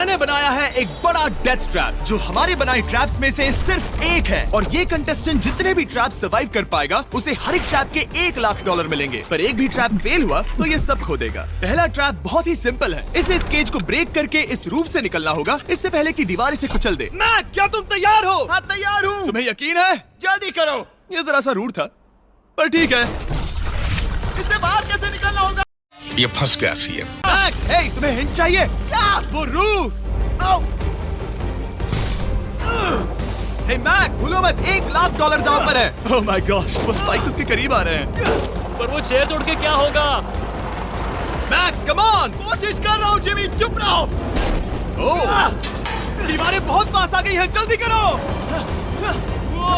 मैंने बनाया है एक बड़ा डेथ ट्रैप जो हमारे बनाए ट्रैप्स में से सिर्फ एक है और ये कंटेस्टेंट जितने भी ट्रैप सर्वाइव कर पाएगा उसे हर एक ट्रैप के $1,00,000 मिलेंगे। पर एक भी ट्रैप फेल हुआ तो ये सब खो देगा। पहला ट्रैप बहुत ही सिंपल है। इस केज को ब्रेक करके इस रूफ से निकलना होगा इससे पहले कि दीवार इसे कुचल दे। मैक, क्या तुम तैयार हो? हाँ, तैयार हूँ। तुम्हें यकीन है? जल्दी करो। ये जरा सा रूड था पर ठीक है। इससे बाहर कैसे निकलना होगा? ये फंस गया सीएम। मैक, हे, तुम्हें हिंट चाहिए? क्या? वो रूफ। हे मैक, भूलो मत $1,00,000 दांव पर है। ओह माय गॉश, वो स्पाइक्स उसके करीब आ रहे हैं। पर वो चेयर तोड़ के क्या होगा? Mac, come on. कोशिश कर रहा हूँ जिमी, चुप रहो। ओह, दीवारें बहुत पास आ गई हैं, जल्दी करो।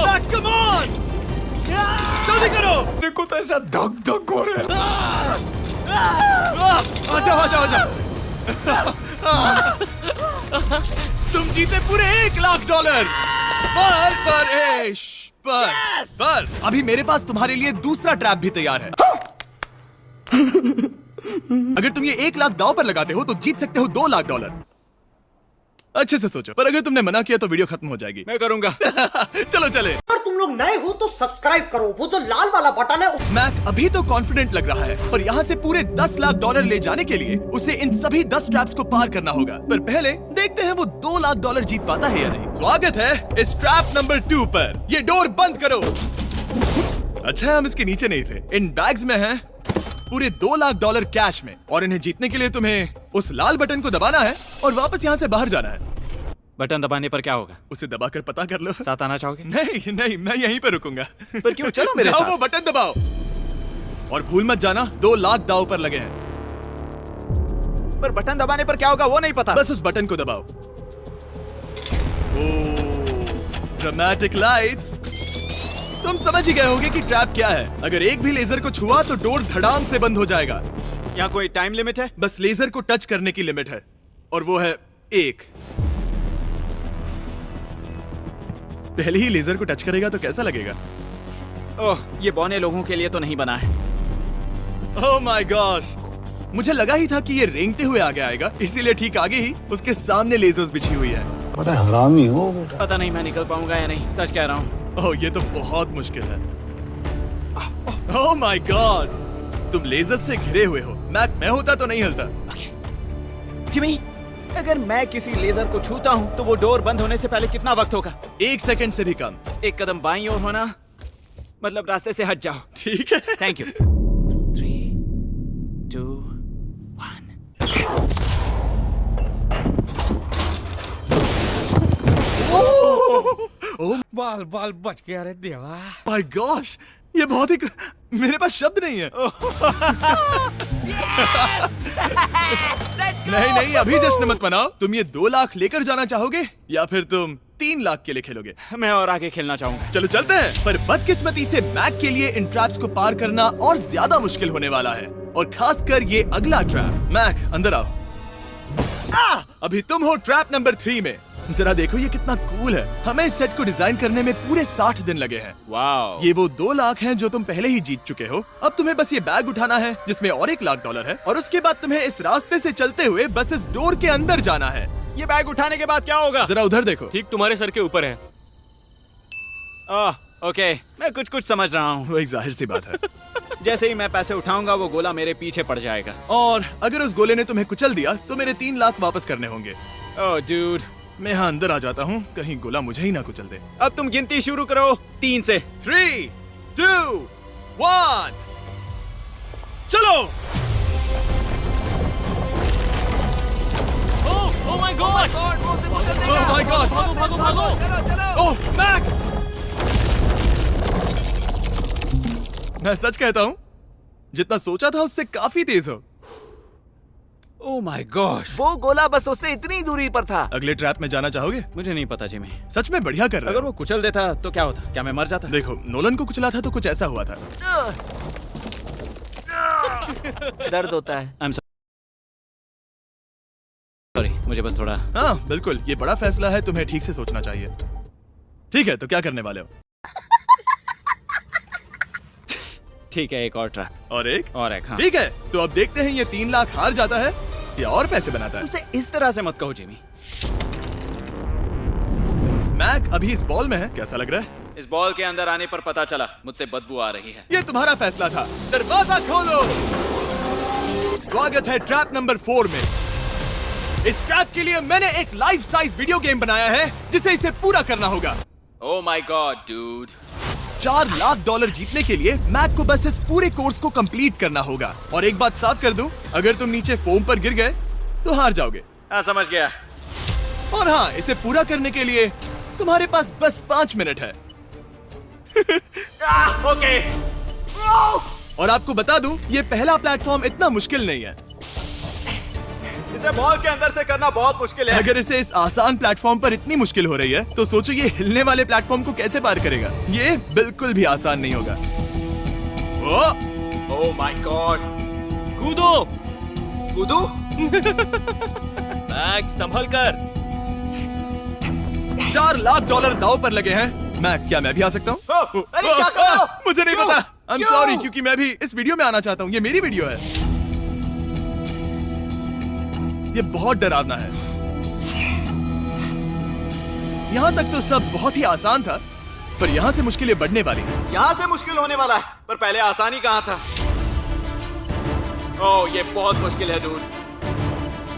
मैक, कम ऑन, जल्दी करो। मेरे को तो ऐसा धक धक हो रहा है। आ जाओ, आ जाओ, आ जाओ। तुम जीते पूरे $1,00,000। पर अभी मेरे पास तुम्हारे लिए दूसरा ट्रैप भी तैयार है। अगर तुम ये $1,00,000 दांव पर लगाते हो तो जीत सकते हो $2,00,000। अच्छे से सोचो, पर अगर तुमने मना किया तो वीडियो खत्म हो जाएगी। मैं करूंगा। चलो चले। अगर तुम लोग नए हो तो सब्सक्राइब करो, वो जो लाल वाला बटन है मैक अभी तो कॉन्फिडेंट लग रहा है पर यहाँ से पूरे $10,00,000 ले जाने के लिए उसे इन सभी 10 ट्रैप्स को पार करना होगा। पर पहले देखते हैं वो $2,00,000 जीत पाता है या नहीं। स्वागत है इस ट्रैप नंबर 2 पर। ये डोर बंद करो। अच्छा, हम इसके नीचे नहीं थे। इन बैग्स में है पूरे $2,00,000 कैश में और इन्हें जीतने के लिए तुम्हें उस लाल बटन को दबाना है और वापस यहाँ से बाहर जाना है। बटन दबाने पर क्या होगा? उसे दबाकर पता कर लो। साथ आना चाहोगे? नहीं नहीं, मैं यहीं पे रुकूंगा। पर क्यों? चलो मेरे जाओ, साथ। वो बटन दबाओ और भूल मत जाना $2,00,000 दांव पर लगे हैं। पर बटन दबाने पर क्या होगा वो नहीं पता। बस उस बटन को दबाओ। Dramatic lights. तुम समझ ही गए होंगे कि ट्रैप क्या है। अगर एक भी लेजर को छुआ तो डोर धड़ाम से बंद हो जाएगा। यहाँ कोई टाइम लिमिट है? बस लेजर को टच करने की लिमिट है और वो है 1। पहले ही लेजर को टच करेगा तो कैसा लगेगा? ओह, ये बौने लोगों के लिए तो नहीं बना है। ओह माय गॉश, मुझे लगा ही था कि ये रेंगते हुए आगे आएगा, इसीलिए ठीक आगे ही उसके सामने लेजर्स बिछी हुई है। बड़ा हरामी हो बेटा। पता नहीं मैं निकल पाऊंगा या नहीं, सच कह रहा हूँ। ओह, ये तो बहुत मुश्किल है। ओह माय गॉड, तुम लेजर से घिरे हुए हो। मैं होता तो नहीं हिलता। जिमी, अगर मैं किसी लेजर को छूता हूँ तो वो डोर बंद होने से पहले कितना वक्त होगा? 1 सेकंड से भी कम। एक कदम बाईं ओर होना, मतलब रास्ते से हट जाओ। ठीक है। Thank you. 3, 2, 1। ओह बाल बाल बच गया रे देवा। माय गॉश, ये बहुत ही मेरे पास शब्द नहीं है। नहीं नहीं, अभी जश्न मत मनाओ। तुम ये 2,00,000 लेकर जाना चाहोगे या फिर तुम 3,00,000 के लिए खेलोगे? मैं और आगे खेलना चाहूंगा। चलो चलते हैं। पर बदकिस्मती से मैक के लिए इन ट्रैप्स को पार करना और ज्यादा मुश्किल होने वाला है और खासकर ये अगला ट्रैप। मैक, अंदर आओ। अभी तुम हो ट्रैप नंबर 3 में। जरा देखो ये कितना कूल है। हमें इस सेट को डिजाइन करने में पूरे 60 दिन लगे हैं। वाओ। ये वो 2,00,000 हैं जो तुम पहले ही जीत चुके हो। अब तुम्हें बस ये बैग उठाना है जिसमें और $1,00,000 है और उसके बाद तुम्हें इस रास्ते से चलते हुए बस इस डोर के अंदर जाना है। ये बैग उठाने के बाद क्या होगा? जरा उधर देखो। ठीक तुम्हारे सर के ऊपर है। ओके, मैं कुछ समझ रहा हूँ। वो एक जाहिर सी बात है। जैसे ही मैं पैसे उठाऊंगा वो गोला मेरे पीछे पड़ जाएगा। और अगर उस गोले ने तुम्हें कुचल दिया तो मेरे 3,00,000 वापस करने होंगे। ओह डूड, मैं यहाँ अंदर आ जाता हूँ, कहीं गोला मुझे ही ना कुचल दे। अब तुम गिनती शुरू करो 3 से। 3, 2, 1, चलो। Oh my God! Oh my God! भागो भागो भागो! ओह मैक! मैं सच कहता हूँ, जितना सोचा था उससे काफी तेज हो। Oh my gosh! वो गोला बस उससे इतनी दूरी पर था। अगले ट्रैप में जाना चाहोगे? मुझे नहीं पता जिमी। सच में बढ़िया कर रहे अगर हो। वो कुचल देता तो क्या होता? क्या मैं मर जाता? देखो, नोलन को कुचला था तो कुछ ऐसा हुआ था। दर्द होता है। आई एम सॉरी, मुझे बस थोड़ा। हाँ बिल्कुल, ये बड़ा फैसला है, तुम्हें ठीक से सोचना चाहिए। ठीक है, तो क्या करने वाले हो? ठीक है, एक और ट्रैप। और एक? और एक, हाँ। ठीक है, तो अब देखते हैं ये 3,00,000 हार जाता है या और पैसे बनाता है। उसे इस तरह से मत कहो जिमी। मैक अभी इस बॉल में है, कैसा लग रहा है? इस बॉल के अंदर आने पर पता चला मुझसे बदबू आ रही है। ये तुम्हारा फैसला था। दरवाजा खोलो। स्वागत है ट्रैप नंबर 4 में। इस ट्रैप के लिए मैंने एक लाइफ साइज वीडियो गेम बनाया है जिसे इसे पूरा करना होगा। Oh my God dude. $4 lakh जीतने के लिए मैक को बस इस पूरे कोर्स को कंप्लीट करना होगा। और एक बात साफ कर दूं, अगर तुम नीचे फोम पर गिर गए तो हार जाओगे। हाँ समझ गया। और हाँ, इसे पूरा करने के लिए तुम्हारे पास बस 5 मिनट है। ओके। और आपको बता दूं, ये पहला प्लेटफॉर्म इतना मुश्किल नहीं है। इसे बॉल के अंदर से करना बहुत मुश्किल है। अगर इसे इस आसान प्लेटफॉर्म पर इतनी मुश्किल हो रही है तो सोचो ये हिलने वाले प्लेटफॉर्म को कैसे पार करेगा। ये बिल्कुल भी आसान नहीं होगा। Oh my God. कूदो। कूदू? मैक संभल कर। $4 लाख दांव पर लगे हैं। मैक, क्या मैं भी आ सकता हूँ? अरे क्या कर रहे हो? मुझे नहीं क्यों? पता। आई एम क्यों? सॉरी, क्योंकि मैं भी इस वीडियो में आना चाहता हूँ। ये मेरी वीडियो है। ये बहुत डरावना है। यहाँ तक तो सब बहुत ही आसान था, पर यहाँ से मुश्किलें बढ़ने वाली हैं। यहाँ से मुश्किल होने वाला है, पर पहले आसानी कहाँ था? ओह ये बहुत मुश्किल है डूड।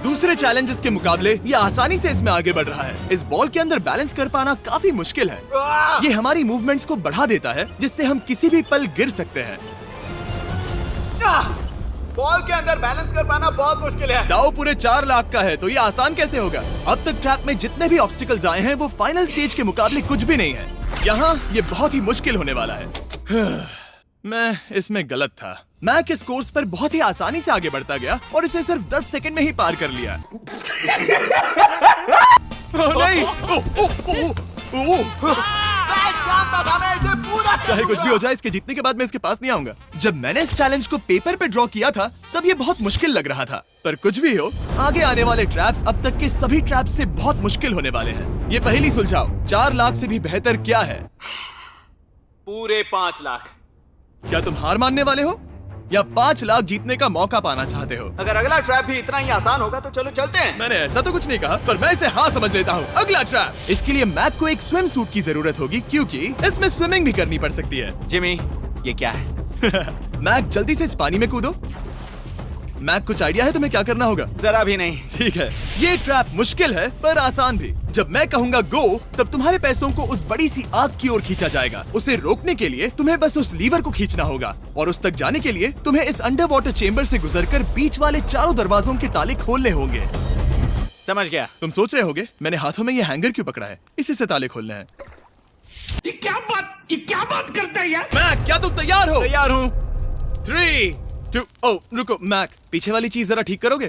दूसरे चैलेंजेस के मुकाबले ये आसानी से इसमें आगे बढ़ रहा है। इस बॉल के अंदर बैलेंस कर पाना काफी मुश्किल है। ये हमारी मूवमेंट्स को बढ़ा देता है, जिससे हम किसी भी पल गिर सकते हैं। बॉल के अंदर बैलेंस कर पाना बहुत मुश्किल है। दाव पूरे 4 लाख का है, तो ये आसान कैसे होगा? अब तक ट्रैप में जितने भी ऑब्स्टिकल्स आए हैं वो फाइनल स्टेज के मुकाबले कुछ भी नहीं है। यहाँ ये बहुत ही मुश्किल होने वाला है। मैं इसमें गलत था। मैक इस कोर्स पर बहुत ही आसानी से आगे बढ़ता गया और इसे सिर्फ 10 सेकंड में ही पार कर लिया। ओह नहीं! चाहे कुछ भी हो जाए, इसके जीतने के बाद मैं इसके पास नहीं आऊंगा। जब मैंने इस चैलेंज को पेपर पे ड्रॉ किया था तब ये बहुत मुश्किल लग रहा था, पर कुछ भी हो, आगे आने वाले ट्रैप्स अब तक के सभी ट्रैप्स से बहुत मुश्किल होने वाले हैं। ये पहली सुलझाओ, 4 लाख से भी बेहतर क्या है? पूरे 5 लाख। क्या तुम हार मानने वाले हो या 5 लाख जीतने का मौका पाना चाहते हो? अगर अगला ट्रैप भी इतना ही आसान होगा तो चलो चलते हैं। मैंने ऐसा तो कुछ नहीं कहा, पर मैं इसे हाँ समझ लेता हूँ। अगला ट्रैप। इसके लिए मैक को एक स्विम सूट की जरूरत होगी, क्योंकि इसमें स्विमिंग भी करनी पड़ सकती है। जिमी ये क्या है? मैक जल्दी से इस पानी में कूदो। मैक, कुछ आइडिया है तुम्हें क्या करना होगा? जरा भी नहीं। ठीक है, ये ट्रैप मुश्किल है पर आसान भी। जब मैं कहूंगा गो, तब तुम्हारे पैसों को उस बड़ी सी आग की ओर खींचा जाएगा। उसे रोकने के लिए तुम्हें बस उस लीवर को खींचना होगा, और उस तक जाने के लिए तुम्हें इस अंडर वाटर चेम्बर से गुजरकर बीच वाले चारों दरवाजों के ताले खोलने होंगे। समझ गया। तुम सोच रहे होगे मैंने हाथों में ये हैंगर क्यों पकड़ा है? इसी से ताले खोलने हैं। ये क्या बात करता है यार? मैक, क्या तुम तैयार हो? तैयार हूँ। 3, 2, ओ रुको मैक, पीछे वाली चीज जरा ठीक करोगे?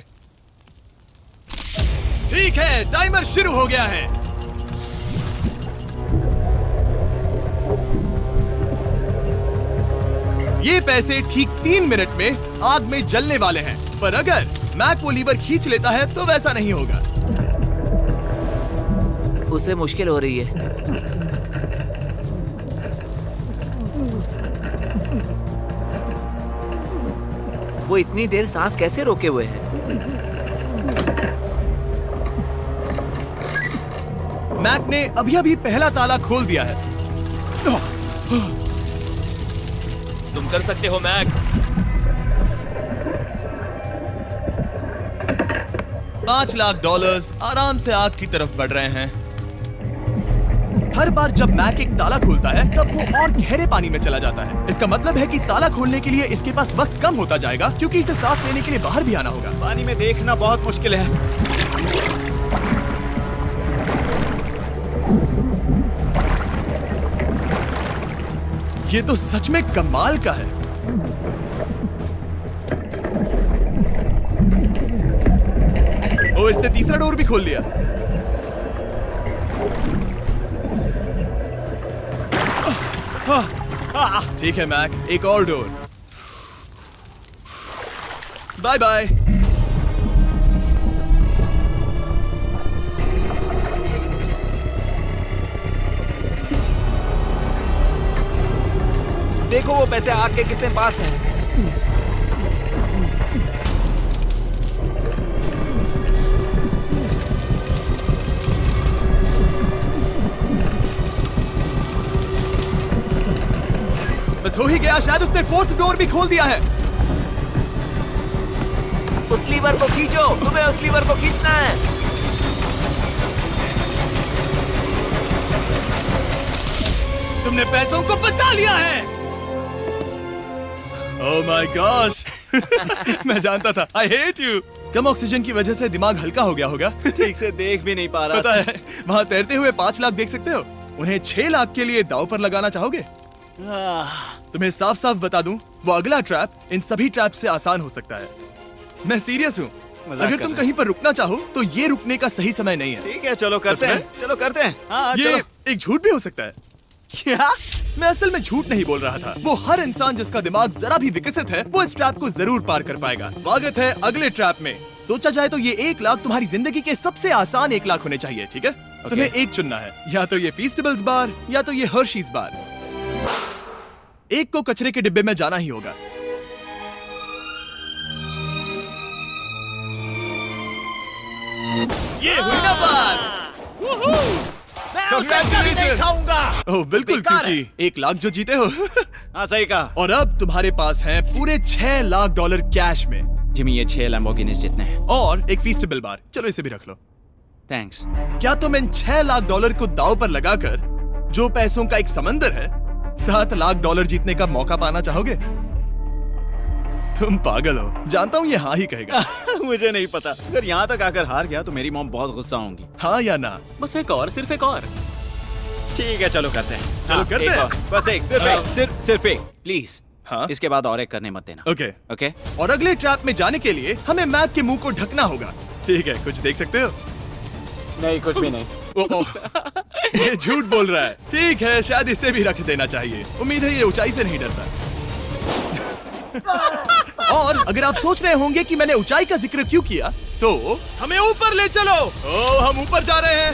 ठीक है, टाइमर शुरू हो गया है। ये पैसे ठीक 3 मिनट में आग में जलने वाले हैं, पर अगर मैक वो लीवर खींच लेता है तो वैसा नहीं होगा। उसे मुश्किल हो रही है। वो इतनी देर सांस कैसे रोके हुए है? मैक ने अभी पहला ताला खोल दिया है। तुम कर सकते हो मैक। 5 लाख आराम से आग की तरफ बढ़ रहे हैं। हर बार जब मैक एक ताला खोलता है तब वो और गहरे पानी में चला जाता है। इसका मतलब है कि ताला खोलने के लिए इसके पास वक्त कम होता जाएगा, क्योंकि इसे सांस लेने के लिए बाहर भी आना होगा। पानी में देखना बहुत मुश्किल है। ये तो सच में कमाल का है। ओ, इसने तीसरा डोर भी खोल लिया। ठीक है मैक, एक और डोर। Bye bye. देखो वो पैसे आग के कितने पास हैं। बस हो ही गया, शायद उसने फोर्थ डोर भी खोल दिया है। उस लीवर को खींचो, तुम्हें उस लीवर को खींचना है। तुमने पैसों को बचा लिया है। Oh my gosh. मैं जानता था। I hate you. Come oxygen की वजह से दिमाग हल्का हो गया होगा। ठीक से देख भी नहीं पा रहा पता है, वहाँ तैरते हुए 5 लाख देख सकते हो। उन्हें 6 लाख के लिए दांव पर लगाना चाहोगे? तुम्हें साफ साफ बता दूं, वो अगला ट्रैप इन सभी ट्रैप से आसान हो सकता है। मैं सीरियस हूँ। अगर तुम कहीं पर रुकना चाहो तो ये रुकने का सही समय नहीं है। ठीक है, चलो करते सच में? हैं, चलो करते हैं। हाँ, ये चलो। एक झूठ भी हो सकता है। क्या? मैं असल में झूठ नहीं बोल रहा था। वो हर इंसान जिसका दिमाग जरा भी विकसित है, वो इस ट्रैप को जरूर पार कर पाएगा। स्वागत है अगले ट्रैप में। सोचा जाए तो ये 1 लाख तुम्हारी जिंदगी के सबसे आसान 1 लाख होने चाहिए, ठीक है? तुम्हें एक चुनना है, या तो ये फीस्टेबल्स बार या तो ये हर्शीज बार। एक को कचरे के डिब्बे में जाना ही होगा। ये हुई ना बात। नहीं खाऊंगा। ओह बिल्कुल, बेकार क्योंकि 1 लाख जो जीते हो। हाँ, सही कहा। और अब तुम्हारे पास हैं पूरे 6 लाख डॉलर कैश में, जिमी, ये 6 लैम्बोर्गिनीज जितने हैं। और एक फीस्टेबल बार। चलो इसे भी रख लो। थैंक्स। क्या तुम इन 6 लाख डॉलर को दांव पर लगाकर, जो पैसों का एक समंदर है, 7 लाख डॉलर जीतने का मौका पाना चाहोगे? तुम पागल हो, जानता हूँ ये हाँ ही कहेगा। मुझे नहीं पता। अगर यहाँ तक आकर हार गया तो मेरी मॉम बहुत गुस्सा होंगी। हाँ या ना? बस एक और, सिर्फ एक और। ठीक है, चलो करते हैं। चलो करते एक हैं। और, बस एक, सिर्फ हाँ। एक, सिर्फ एक, प्लीज। हाँ। इसके बाद और एक करने मत देना। ओके। ओके? और अगले ट्रैप में जाने के लिए हमें मैक के मुंह को ढकना होगा। ठीक है, कुछ देख सकते हो? नहीं, कुछ भी नहीं। ये झूठ बोल रहा है। ठीक है, शायद इसे भी रख देना चाहिए। उम्मीद है ये ऊंचाई से नहीं डरता। और अगर आप सोच रहे होंगे कि मैंने ऊंचाई का जिक्र क्यों किया, तो हमें ऊपर ले चलो। ओह, हम ऊपर जा रहे हैं।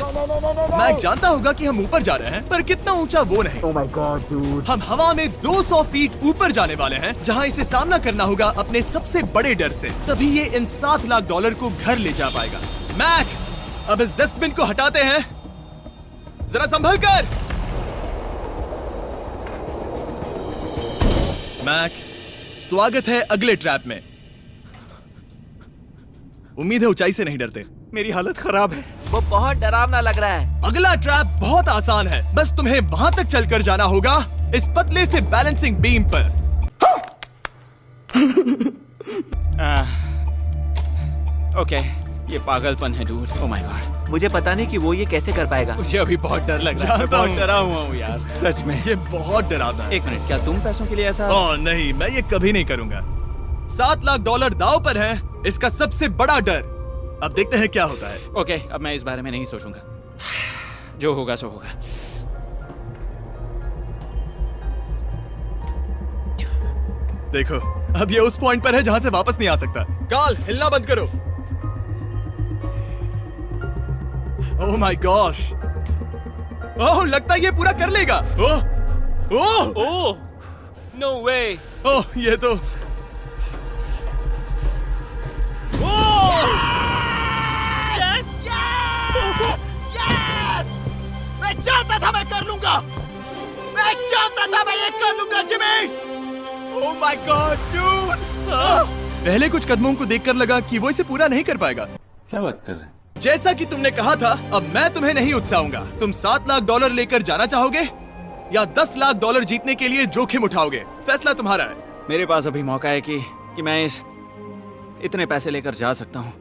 मैं जानता होगा कि हम ऊपर जा रहे हैं, पर कितना ऊंचा वो नहीं। Oh my God, dude. हम हवा में 200 फीट ऊपर जाने वाले हैं, जहां इसे सामना करना होगा अपने सबसे बड़े डर से। तभी ये इन 7 लाख डॉलर को घर ले जा पाएगा। मैक, अब इस डस्टबिन को हटाते हैं। जरा संभल कर। मैक, स्वागत है अगले ट्रैप में। उम्मीद है ऊंचाई से नहीं डरते। मेरी हालत खराब है। वो बहुत डरावना लग रहा है। अगला ट्रैप बहुत आसान है, बस तुम्हें वहां तक चलकर जाना होगा, इस पतले से बैलेंसिंग बीम पर। ओके, ये पागलपन है डूड। ओह माय गॉड, मुझे पता नहीं कि वो ये कैसे कर पाएगा। मुझे अभी बहुत डर लग रहा है। जानता बहुत हूँ। डरा हुआ हूँ यार, सच में। ये बहुत डरावना है। एक मिनट, क्या तुम पैसों के लिए ऐसा? ओह नहीं, मैं ये कभी नहीं करूंगा। 7 लाख डॉलर दांव पर है, इसका सबसे बड़ा डर। अब देखते हैं क्या होता है। ओके, अब मैं इस बारे में नहीं सोचूंगा। जो होगा सो होगा। देखो, अब ये उस पॉइंट पर है जहां से वापस नहीं आ सकता। कार्ल, हिलना बंद करो। Oh my gosh. ओह, लगता है ये पूरा कर लेगा। ओह ओह ओह, नो वे। ओह, ये तो मैं जानता था मैं कर लूंगा। मैं जानता था मैं ये कर लूंगा, Jimmy. Oh my God, dude. पहले कुछ कदमों को देखकर लगा कि वो इसे पूरा नहीं कर पाएगा। क्या बात कर रहे हैं? जैसा कि तुमने कहा था, अब मैं तुम्हें नहीं उकसाऊंगा। तुम 7 लाख डॉलर लेकर जाना चाहोगे या 10 लाख डॉलर जीतने के लिए जोखिम उठाओगे? फैसला तुम्हारा है। मेरे पास अभी मौका है कि मैं इतने पैसे लेकर जा सकता हूँ